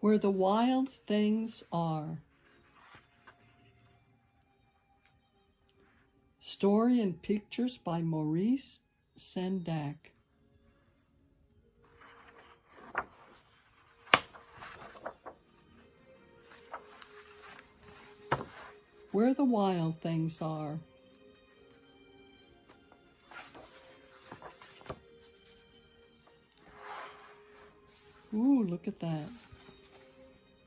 Where the Wild Things Are. Story and pictures by Maurice Sendak. Where the Wild Things Are. Ooh, look at that.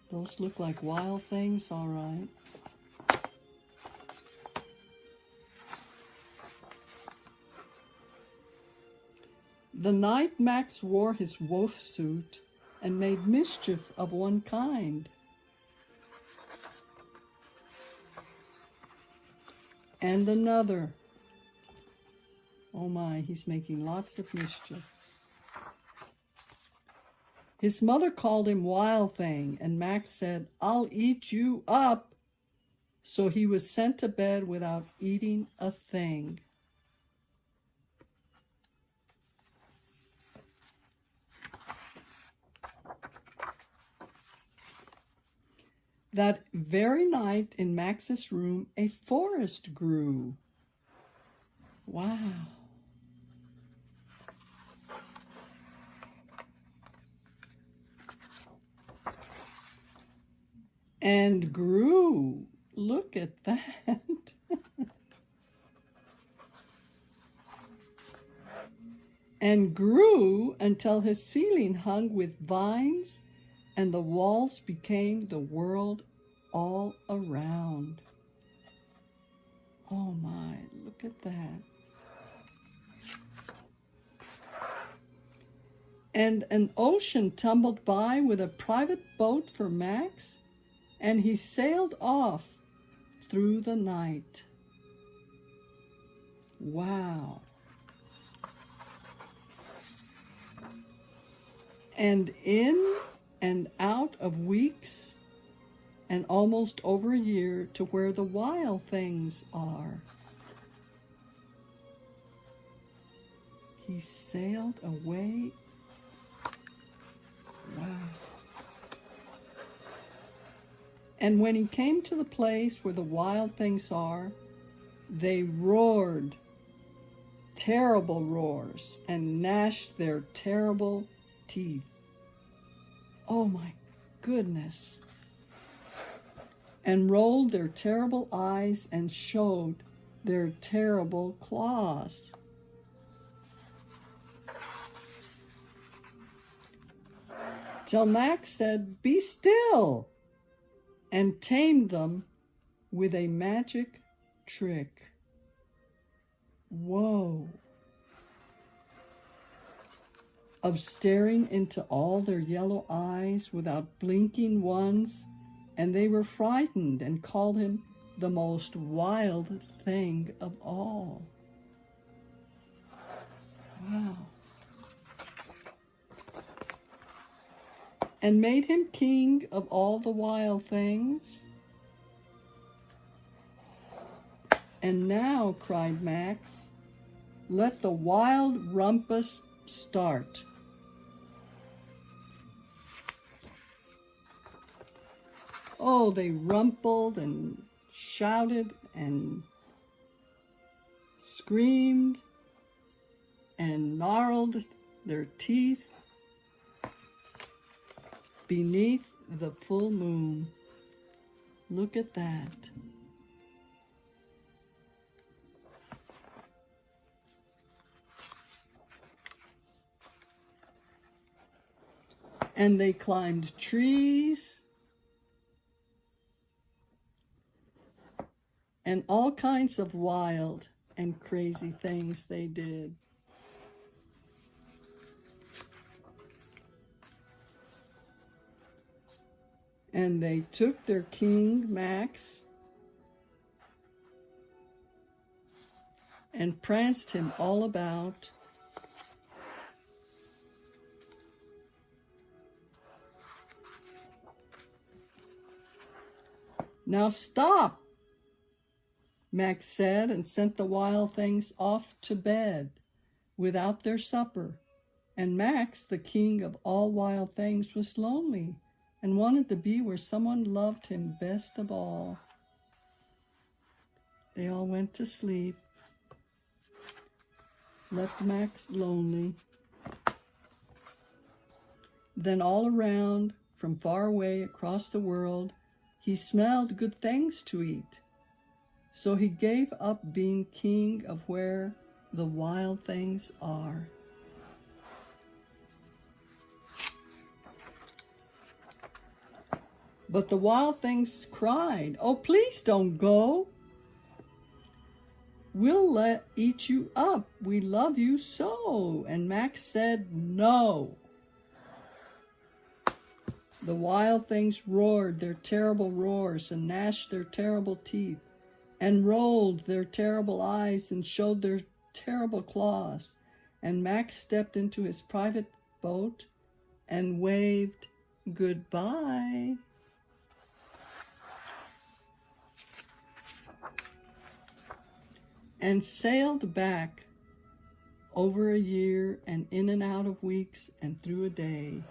Those look like wild things, all right. The night Max wore his wolf suit and made mischief of one kind. And another. Oh my, he's making lots of mischief. His mother called him Wild Thing, and Max said, "I'll eat you up." So he was sent to bed without eating a thing. That very night in Max's room, a forest grew. Wow. And grew. Look at that. And grew until his ceiling hung with vines and the walls became the world all around. Oh my, look at that. And an ocean tumbled by with a private boat for Max, and he sailed off through the night. Wow. And in and out of weeks and almost over a year to where the wild things are. He sailed away. Wow. And when he came to the place where the wild things are, they roared terrible roars and gnashed their terrible teeth. Oh my goodness. And rolled their terrible eyes and showed their terrible claws. Till Max said, "Be still," and tamed them with a magic trick. Whoa. Of staring into all their yellow eyes without blinking once, and they were frightened and called him the most wild thing of all. Wow. And made him king of all the wild things. And now, cried Max, let the wild rumpus start. Oh, they rumpled and shouted and screamed and gnarled their teeth beneath the full moon. Look at that. And they climbed trees and all kinds of wild and crazy things they did. And they took their king, Max, and pranced him all about. Now stop, Max said, and sent the wild things off to bed without their supper. And Max, the king of all wild things, was lonely and wanted to be where someone loved him best of all. They all went to sleep, left Max lonely. Then all around, from far away across the world, he smelled good things to eat. So he gave up being king of where the wild things are. But the wild things cried, "Oh, please don't go. We'll eat you up. We love you so." And Max said, "No." The wild things roared their terrible roars and gnashed their terrible teeth and rolled their terrible eyes and showed their terrible claws. And Max stepped into his private boat and waved goodbye. And sailed back over a year and in and out of weeks and through a day.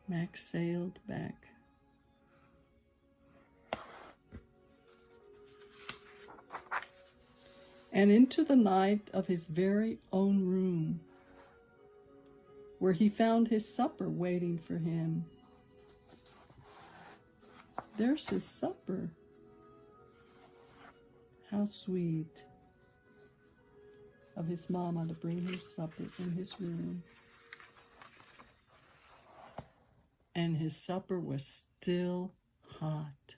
Max sailed back. And into the night of his very own room, where he found his supper waiting for him. There's his supper. How sweet of his mama to bring him supper in his room. And his supper was still hot.